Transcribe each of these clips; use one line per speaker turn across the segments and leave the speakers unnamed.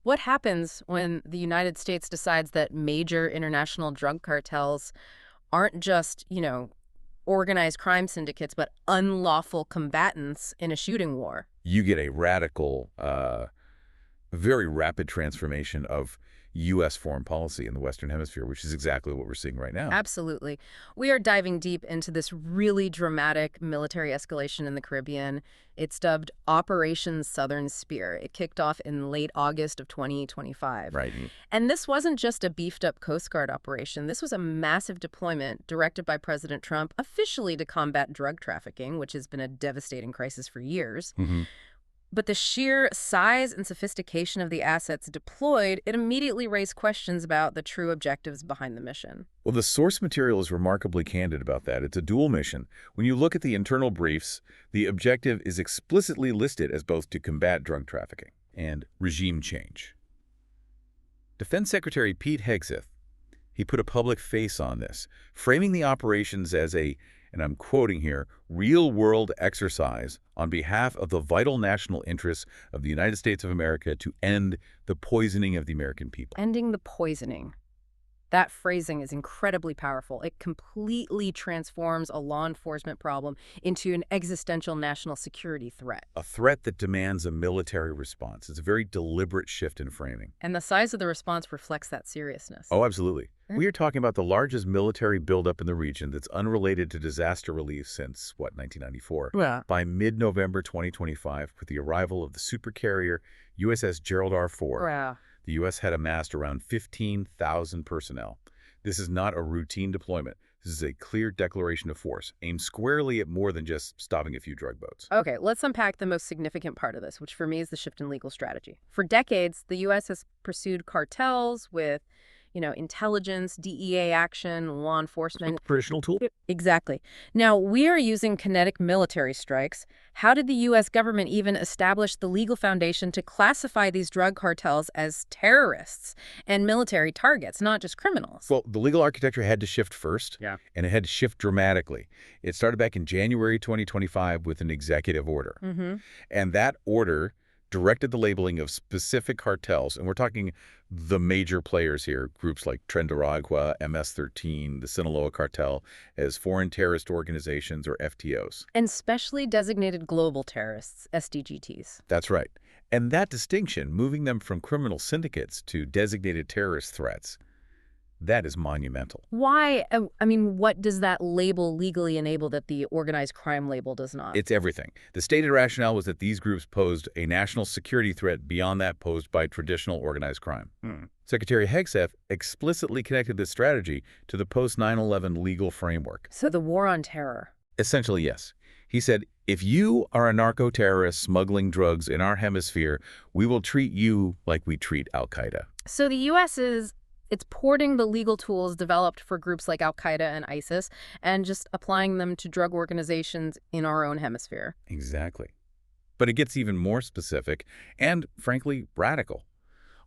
What happens when the United States decides that major international drug cartels aren't just, organized crime syndicates, but unlawful combatants in a shooting war?
You get a radical, very rapid transformation of U.S. foreign policy in the Western Hemisphere, which is exactly what we're seeing right now.
Absolutely. We are diving deep into this really dramatic military escalation in the Caribbean. It's dubbed Operation Southern Spear. It kicked off in late August of 2025.
Right.
And this wasn't just a beefed-up Coast Guard operation. This was a massive deployment directed by President Trump officially to combat drug trafficking, which has been a devastating crisis for years. But the sheer size and sophistication of the assets deployed, it immediately raised questions about the true objectives behind the mission.
Well, the source material is remarkably candid about that. It's a dual mission. When you look at the internal briefs, the objective is explicitly listed as both to combat drug trafficking and regime change. Defense Secretary Pete Hegseth, he put a public face on this, framing the operations as a, and I'm quoting here, real-world exercise on behalf of the vital national interests of the United States of America to end the poisoning of the American people.
Ending the poisoning. That phrasing is incredibly powerful. It completely transforms a law enforcement problem into an existential national security threat.
A threat that demands a military response. It's a very deliberate shift in framing.
And the size of the response reflects that seriousness.
Oh, absolutely. We are talking about the largest military buildup in the region that's unrelated to disaster relief since, 1994.
Yeah.
By mid-November 2025, with the arrival of the supercarrier USS Gerald R. Ford,
Yeah.
the U.S. had amassed around 15,000 personnel. This is not a routine deployment. This is a clear declaration of force, aimed squarely at more than just stopping a few drug boats.
Okay, let's unpack the most significant part of this, which for me is the shift in legal strategy. For decades, the U.S. has pursued cartels with intelligence, DEA action, law enforcement.
Operational tool?
Exactly. Now, we are using kinetic military strikes. How did the U.S. government even establish the legal foundation to classify these drug cartels as terrorists and military targets, not just criminals?
Well, the legal architecture had to shift first,
Yeah.
and it had to shift dramatically. It started back in January 2025 with an executive order. And that order directed the labeling of specific cartels, and we're talking the major players here, groups like Trendaragua, MS-13, the Sinaloa Cartel, as foreign terrorist organizations or FTOs.
And specially designated global terrorists, SDGTs.
That's right. And that distinction, moving them from criminal syndicates to designated terrorist threats, that is monumental.
Why? What does that label legally enable that the organized crime label does not?
It's everything. The stated rationale was that these groups posed a national security threat beyond that posed by traditional organized crime. Secretary Hegseth explicitly connected this strategy to the post-9/11 legal framework.
So the war on terror.
Essentially, yes. He said, if you are a narco-terrorist smuggling drugs in our hemisphere, we will treat you like we treat al-Qaeda.
So the U.S. It's porting the legal tools developed for groups like al-Qaeda and ISIS and just applying them to drug organizations in our own hemisphere.
Exactly. But it gets even more specific and, frankly, radical.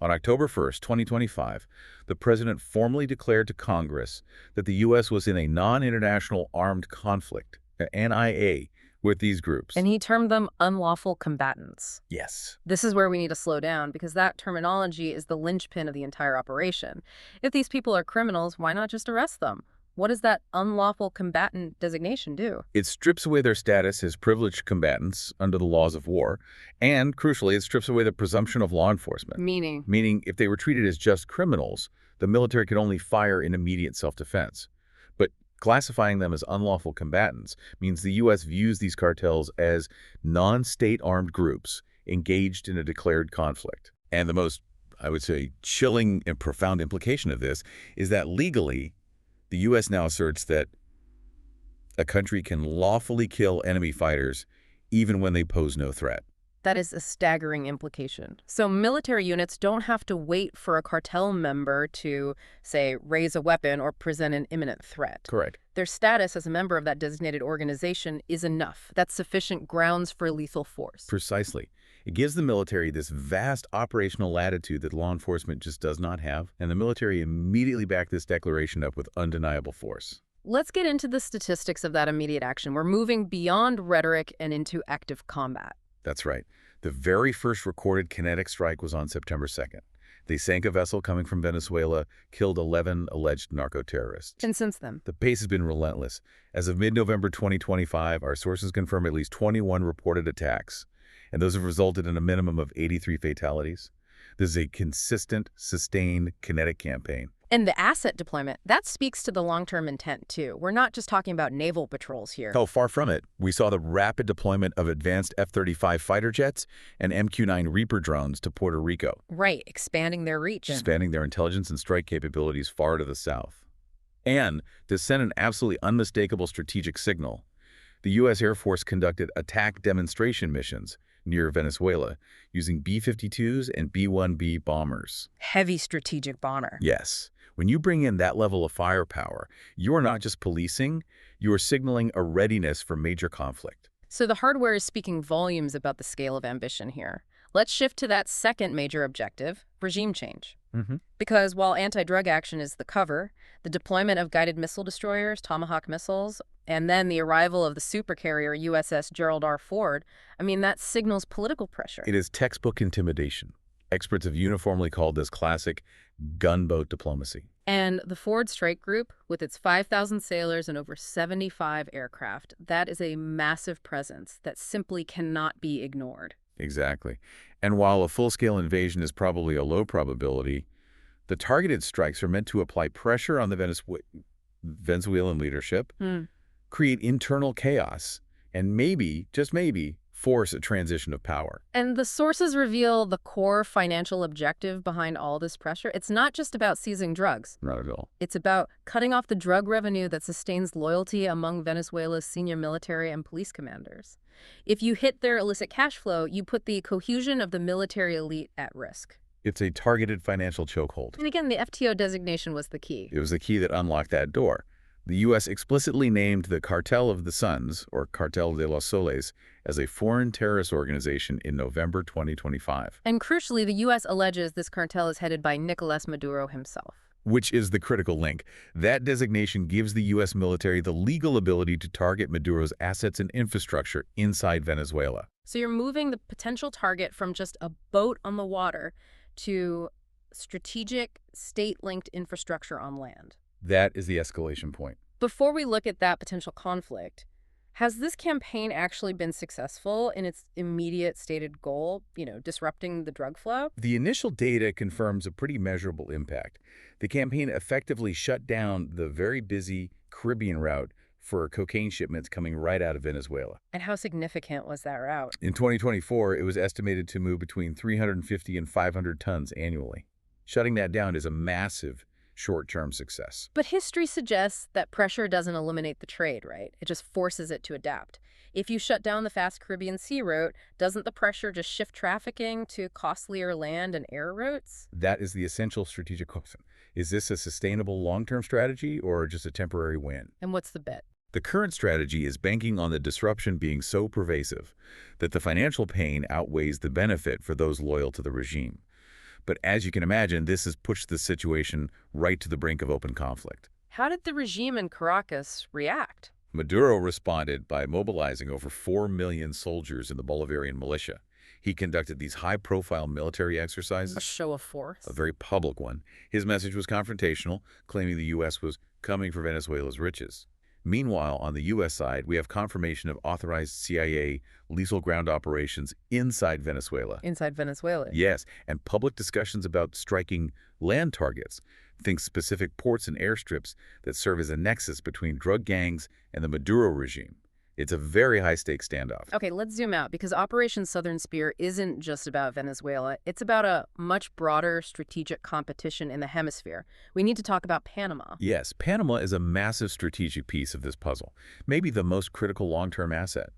On October 1st, 2025, the president formally declared to Congress that the U.S. was in a non-international armed conflict, NIA, with these groups.
And he termed them unlawful combatants.
Yes.
This is where we need to slow down because that terminology is the linchpin of the entire operation. If these people are criminals, why not just arrest them? What does that unlawful combatant designation do?
It strips away their status as privileged combatants under the laws of war, and, crucially, it strips away the presumption of law enforcement.
Meaning?
Meaning, if they were treated as just criminals, the military could only fire in immediate self-defense. But classifying them as unlawful combatants means the U.S. views these cartels as non-state armed groups engaged in a declared conflict. And the most, I would say, chilling and profound implication of this is that legally, the U.S. now asserts that a country can lawfully kill enemy fighters even when they pose no threat.
That is a staggering implication. So military units don't have to wait for a cartel member to, say, raise a weapon or present an imminent threat.
Correct.
Their status as a member of that designated organization is enough. That's sufficient grounds for lethal force.
Precisely. It gives the military this vast operational latitude that law enforcement just does not have, and the military immediately backed this declaration up with undeniable force.
Let's get into the statistics of that immediate action. We're moving beyond rhetoric and into active combat.
That's right. The very first recorded kinetic strike was on September 2nd. They sank a vessel coming from Venezuela, killed 11 alleged narco-terrorists.
And since then?
The pace has been relentless. As of mid-November 2025, our sources confirm at least 21 reported attacks, and those have resulted in a minimum of 83 fatalities. This is a consistent, sustained, kinetic campaign.
And the asset deployment, that speaks to the long-term intent, too. We're not just talking about naval patrols here.
Oh, far from it. We saw the rapid deployment of advanced F-35 fighter jets and MQ-9 Reaper drones to Puerto Rico.
Right, expanding their reach.
Expanding their intelligence and strike capabilities far to the south. And to send an absolutely unmistakable strategic signal, the U.S. Air Force conducted attack demonstration missions near Venezuela using B-52s and B-1B bombers.
Heavy strategic bomber.
Yes. When you bring in that level of firepower, you are not just policing, you are signaling a readiness for major conflict.
So the hardware is speaking volumes about the scale of ambition here. Let's shift to that second major objective, regime change. Because while anti-drug action is the cover, the deployment of guided missile destroyers, Tomahawk missiles, and then the arrival of the supercarrier USS Gerald R. Ford, that signals political pressure.
It is textbook intimidation. Experts have uniformly called this classic gunboat diplomacy.
And the Ford Strike Group, with its 5,000 sailors and over 75 aircraft, that is a massive presence that simply cannot be ignored.
Exactly. And while a full-scale invasion is probably a low probability, the targeted strikes are meant to apply pressure on the Venezuelan leadership, create internal chaos, and maybe, just maybe, force a transition of power.
And the sources reveal the core financial objective behind all this pressure. It's not just about seizing drugs.
Not at all.
It's about cutting off the drug revenue that sustains loyalty among Venezuela's senior military and police commanders. If you hit their illicit cash flow, you put the cohesion of the military elite at risk.
It's a targeted financial chokehold.
And again, the FTO designation was the key.
It was the key that unlocked that door. The U.S. explicitly named the Cartel of the Suns, or Cartel de los Soles, as a foreign terrorist organization in November 2025.
And crucially, the U.S. alleges this cartel is headed by Nicolas Maduro himself.
Which is the critical link. That designation gives the U.S. military the legal ability to target Maduro's assets and infrastructure inside Venezuela.
So you're moving the potential target from just a boat on the water to strategic, state-linked infrastructure on land.
That is the escalation point.
Before we look at that potential conflict, has this campaign actually been successful in its immediate stated goal, disrupting the drug flow?
The initial data confirms a pretty measurable impact. The campaign effectively shut down the very busy Caribbean route for cocaine shipments coming right out of Venezuela.
And how significant was that route?
In 2024, it was estimated to move between 350 and 500 tons annually. Shutting that down is a massive short-term success.
But history suggests that pressure doesn't eliminate the trade, right? It just forces it to adapt. If you shut down the fast Caribbean Sea route, doesn't the pressure just shift trafficking to costlier land and air routes?
That is the essential strategic question. Is this a sustainable long-term strategy or just a temporary win?
And what's the bet?
The current strategy is banking on the disruption being so pervasive that the financial pain outweighs the benefit for those loyal to the regime. But as you can imagine, this has pushed the situation right to the brink of open conflict.
How did the regime in Caracas react?
Maduro responded by mobilizing over 4 million soldiers in the Bolivarian militia. He conducted these high-profile military exercises.
A show of force.
A very public one. His message was confrontational, claiming the U.S. was coming for Venezuela's riches. Meanwhile, on the U.S. side, we have confirmation of authorized CIA lethal ground operations inside Venezuela.
Inside Venezuela?
Yes, and public discussions about striking land targets. Think specific ports and airstrips that serve as a nexus between drug gangs and the Maduro regime. It's a very high-stakes standoff.
Okay, let's zoom out, because Operation Southern Spear isn't just about Venezuela. It's about a much broader strategic competition in the hemisphere. We need to talk about Panama.
Yes, Panama is a massive strategic piece of this puzzle, maybe the most critical long-term asset.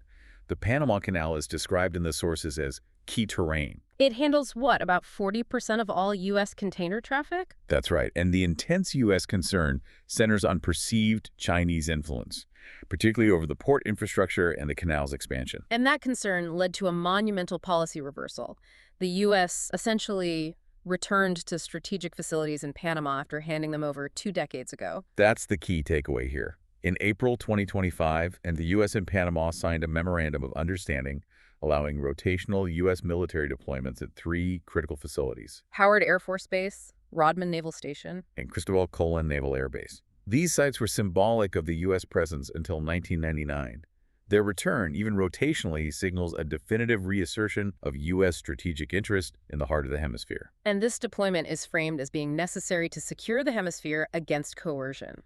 The Panama Canal is described in the sources as key terrain.
It handles what, about 40% of all U.S. container traffic?
That's right, and the intense U.S. concern centers on perceived Chinese influence, particularly over the port infrastructure and the canal's expansion.
And that concern led to a monumental policy reversal. The U.S. essentially returned to strategic facilities in Panama after handing them over 2 decades ago.
That's the key takeaway here. In April 2025, and the U.S. and Panama signed a memorandum of understanding allowing rotational U.S. military deployments at 3 critical facilities
Howard Air Force Base, Rodman Naval Station.
and Cristobal Colon Naval Air Base. These sites were symbolic of the U.S. presence until 1999. Their return, even rotationally, signals a definitive reassertion of U.S. strategic interest in the heart of the hemisphere.
And this deployment is framed as being necessary to secure the hemisphere against coercion.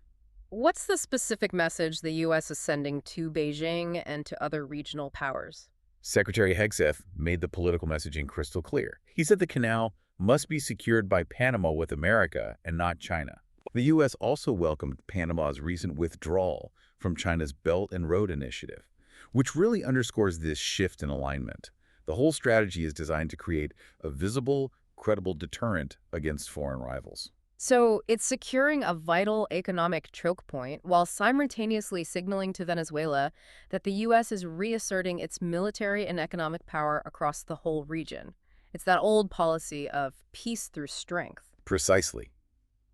What's the specific message the U.S. is sending to Beijing and to other regional powers?
Secretary Hegseth made the political messaging crystal clear. He said the canal must be secured by Panama with America and not China. The U.S. also welcomed Panama's recent withdrawal from China's Belt and Road Initiative, which really underscores this shift in alignment. The whole strategy is designed to create a visible, credible deterrent against foreign rivals.
So it's securing a vital economic choke point while simultaneously signaling to Venezuela that the U.S. is reasserting its military and economic power across the whole region. It's that old policy of peace through strength.
Precisely.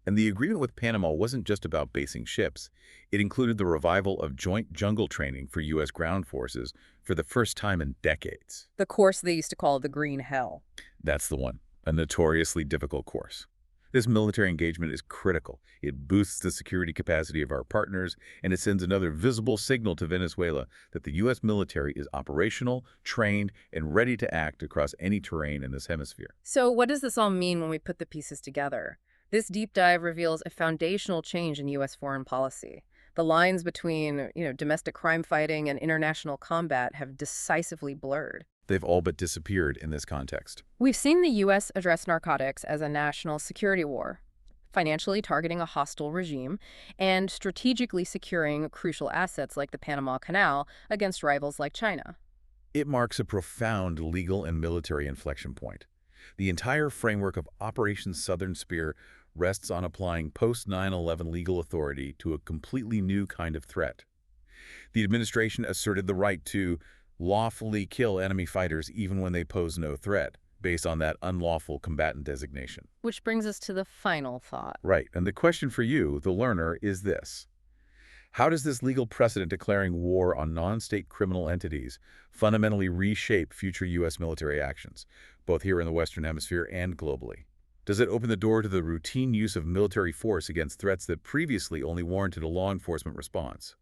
And the agreement with Panama wasn't just about basing ships. It included the revival of joint jungle training for U.S. ground forces for the first time in decades.
The course they used to call the Green Hell.
That's the one, a notoriously difficult course. This military engagement is critical. It boosts the security capacity of our partners, and it sends another visible signal to Venezuela that the U.S. military is operational, trained, and ready to act across any terrain in this hemisphere.
So what does this all mean when we put the pieces together? This deep dive reveals a foundational change in U.S. foreign policy. The lines between, domestic crime fighting and international combat have decisively blurred.
They've all but disappeared in this context.
We've seen the U.S. address narcotics as a national security war, financially targeting a hostile regime and strategically securing crucial assets like the Panama Canal against rivals like China.
It marks a profound legal and military inflection point. The entire framework of Operation Southern Spear rests on applying post-9/11 legal authority to a completely new kind of threat. The administration asserted the right to lawfully kill enemy fighters even when they pose no threat, based on that unlawful combatant designation.
Which brings us to the final thought.
Right, and the question for you, the learner, is this. How does this legal precedent declaring war on non-state criminal entities fundamentally reshape future U.S. military actions, both here in the Western Hemisphere and globally? Does it open the door to the routine use of military force against threats that previously only warranted a law enforcement response?